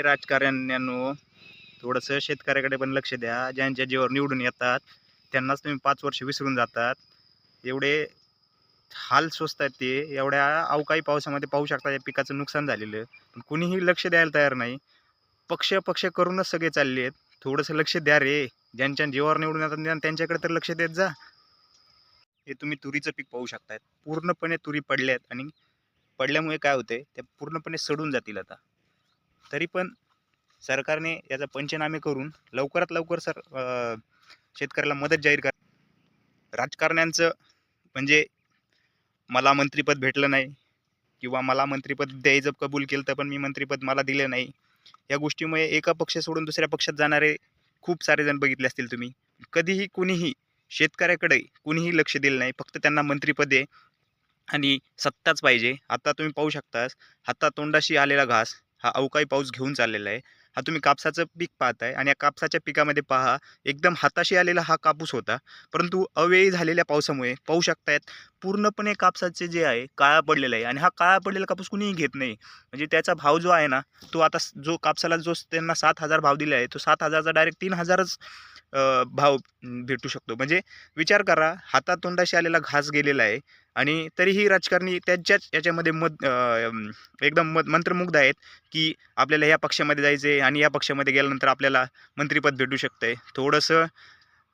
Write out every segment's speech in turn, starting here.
राजकारण्यांनो, थोडंसं शेतकऱ्याकडे पण लक्ष द्या. ज्यांच्या जीवावर निवडून येतात त्यांनाच तुम्ही 5 वर्ष विसरून जातात. एवढे हाल सोसतात ते. एवढ्या अवकाळी पावसामध्ये पाहू शकता या पिकाचं नुकसान झालेलं. पण कुणीही लक्ष द्यायला तयार नाही. पक्ष पक्ष करूनच सगळे चालले आहेत. थोडंसं लक्ष द्या रे. ज्यांच्या जीवावर निवडून येतात त्यांच्याकडे तर लक्ष देत जा. हे तुम्ही तुरीचं पीक पाहू शकताय. पूर्णपणे तुरी पडल्यात आणि पडल्यामुळे काय होतंय, त्या पूर्णपणे सडून जातील आता. तरी पण सरकारने याचा पंचनामे करून लवकरात लवकर शेतकऱ्याला मदत जाहीर करा. राजकारण्यांचं म्हणजे मला मंत्रिपद भेटलं नाही किंवा मला मंत्रिपद द्यायचं कबूल केलं तर पण मी मंत्रिपद मला दिलं नाही. या गोष्टीमुळे एका पक्ष सोडून दुसऱ्या पक्षात जाणारे खूप सारे जण बघितले असतील तुम्ही. कधीही कुणीही शेतकऱ्याकडे कुणीही लक्ष दिलं नाही. फक्त त्यांना मंत्रिपद आहे आणि सत्ताच पाहिजे. आता तुम्ही पाहू शकता हातातोंडाशी आलेला घास हा अवकाळी पाऊस घेऊन चाललेला आहे. हा तुम्ही कापसाचं पीक पाहताय आणि या कापसाच्या पिकामध्ये पहा एकदम हाताशी आलेला हा कापूस होता. परंतु अवेळी झालेल्या पावसामुळे पाहू शकतायत पूर्णपणे कापसाचे जे आहे काळा पडलेला आहे आणि हा काळा पडलेला कापूस कुणीही घेत नाही. म्हणजे त्याचा भाव जो आहे ना तो आता जो कापसाला जो त्यांना 7,000 भाव दिला आहे तो 7,000चा डायरेक्ट 3,000च भाव भेटू शकतो. म्हणजे विचार करा हातातोंडाशी आलेला घास गेलेला आहे आणि तरीही राजकारणी त्यांच्याच याच्यामध्ये एकदम मंत्रमुग्ध आहेत की आपल्याला या पक्षामध्ये जायचं आहे आणि या पक्षामध्ये गेल्यानंतर आपल्याला मंत्रिपद भेटू शकतंय. थोडंसं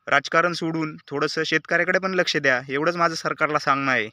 राजकारण सोडून थोडंसं शेतकऱ्याकडे पण लक्ष द्या. एवढंच माझं सरकारला सांगणं आहे.